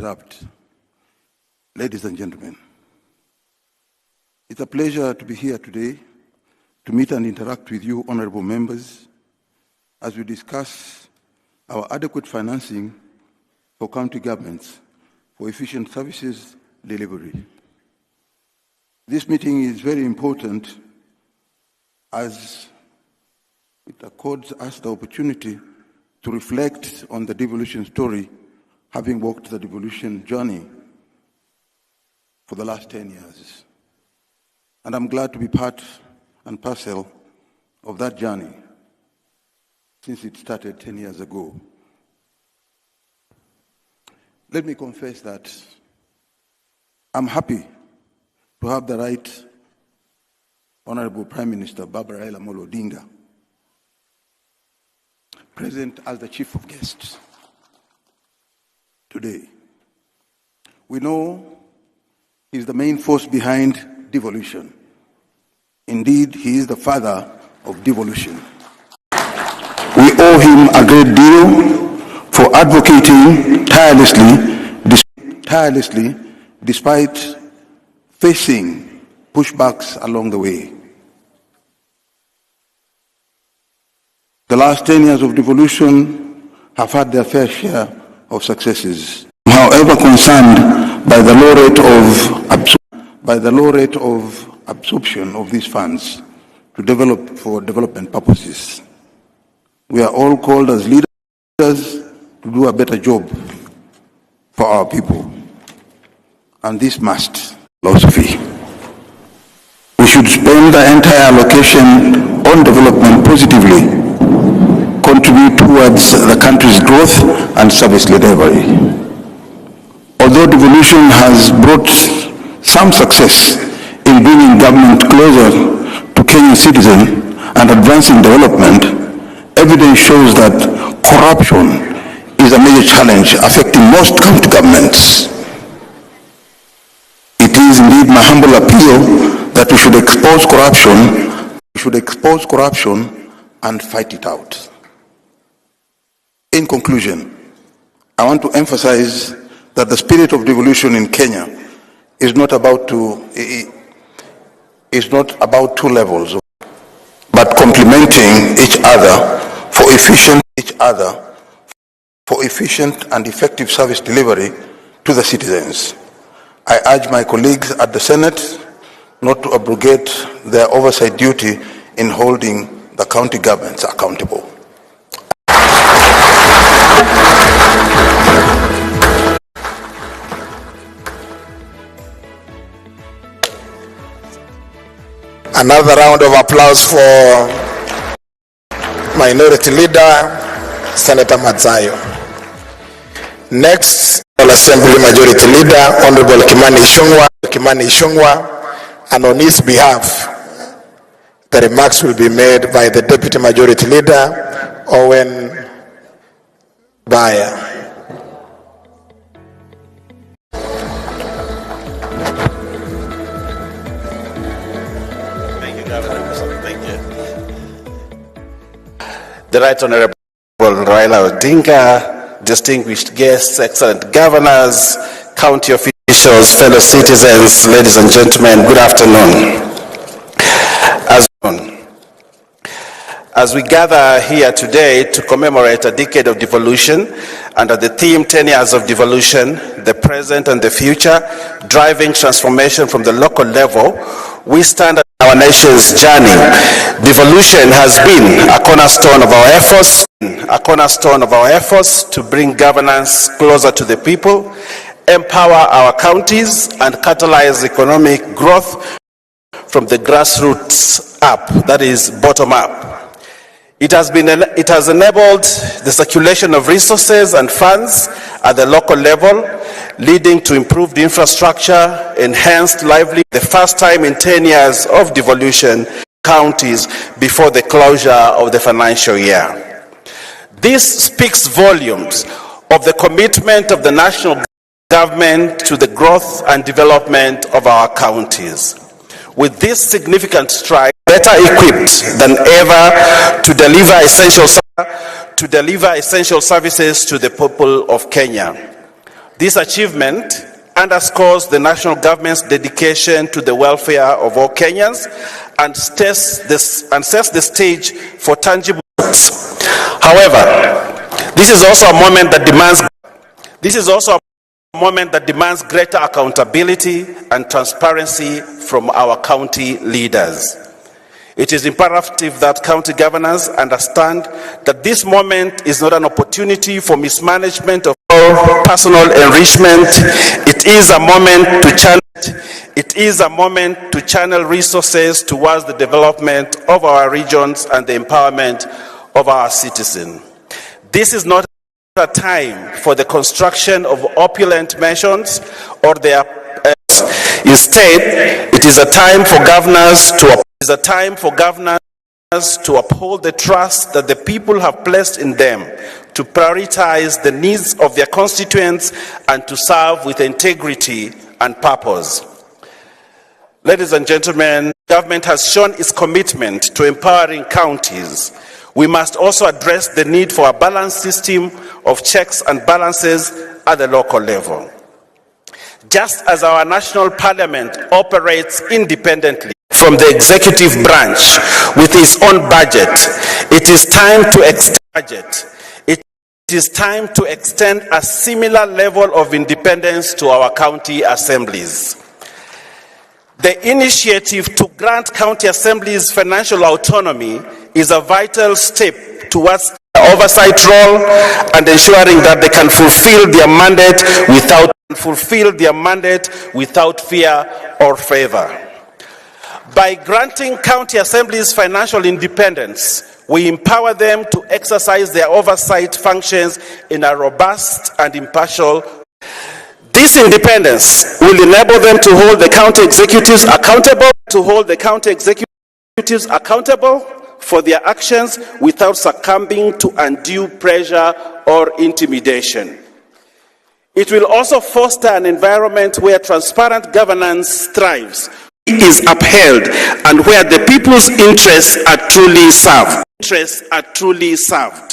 interrupt. Ladies and gentlemen, it's a pleasure to be here today to meet and interact with you, honorable members, as we discuss our adequate financing for county governments for efficient services delivery. This meeting is very important as it accords us the opportunity to reflect on the devolution story, having walked the devolution journey for the last 10 years. And I'm glad to be part and parcel of that journey since it started 10 years ago. Let me confess that I'm happy to have the right Honorable Prime Minister Raila ODINGA present as the chief of guests today. We know he's the main force behind devolution. Indeed, he is the father of devolution. We owe him a great deal for advocating tirelessly despite facing pushbacks along the way. The last 10 years of devolution have had their fair share of successes. However, concerned by the low rate of absorption of these funds to develop for development purposes. We are all called as leaders to do a better job for our people. And this must philosophy. We should spend the entire allocation on development positively, contribute towards the country's growth and service delivery. Although devolution has brought some success in bringing government closer to Kenyan citizens and advancing development, evidence shows that corruption is a major challenge affecting most county governments. It is indeed my humble appeal that we should expose corruption and fight it out. In conclusion, I want to emphasize that the spirit of devolution in Kenya is not about two levels, but complementing each other for efficient and effective service delivery to the citizens. I urge my colleagues at the Senate not to abrogate their oversight duty in holding the county governments accountable. Another round of applause for Minority Leader, Senator Madzayo. Next, Assembly Majority Leader, Honorable Kimani Ichung'wah, and on his behalf, the remarks will be made by the Deputy Majority Leader, Owen Baya. The Right Honorable Raila ODINGA, distinguished guests, excellent governors, county officials, fellow citizens, ladies and gentlemen, good afternoon. As we gather here today to commemorate a decade of devolution under the theme 10 years of devolution, the present and the future, driving transformation from the local level, we stand at our nation's journey. Devolution has been a cornerstone of our efforts to bring governance closer to the people, empower our counties, and catalyze economic growth from the grassroots up, that is bottom up. It has enabled the circulation of resources and funds at the local level, leading to improved infrastructure, enhanced livelihood. The first time in 10 years of devolution, counties before the closure of the financial year. This speaks volumes of the commitment of the national government to the growth and development of our counties. With this significant stride, better equipped than ever to deliver essential services to the people of Kenya. This achievement underscores the national government's dedication to the welfare of all Kenyans and sets the stage for tangible results. However, this is also a moment that demands greater accountability and transparency from our county leaders. It is imperative that county governors understand that this moment is not an opportunity for mismanagement of personal enrichment. It is a moment to channel resources towards the development of our regions and the empowerment of our citizens. This is not a time for the construction of opulent mansions or their instead, it is a time for governors to uphold the trust that the people have placed in them, to prioritize the needs of their constituents, and to serve with integrity and purpose. Ladies and gentlemen, government has shown its commitment to empowering counties. We must also address the need for a balanced system of checks and balances at the local level. Just as our national parliament operates independently from the executive branch with its own budget, it is time to extend a similar level of independence to our county assemblies. The initiative to grant county assemblies financial autonomy is a vital step towards the oversight role and ensuring that they can fulfill their mandate without fear or favor. By granting county assemblies financial independence, we empower them to exercise their oversight functions in a robust and impartial way. This independence will enable them to hold the county executives accountable for their actions without succumbing to undue pressure or intimidation. It will also foster an environment where transparent governance thrives, is upheld, and where the people's interests are truly served.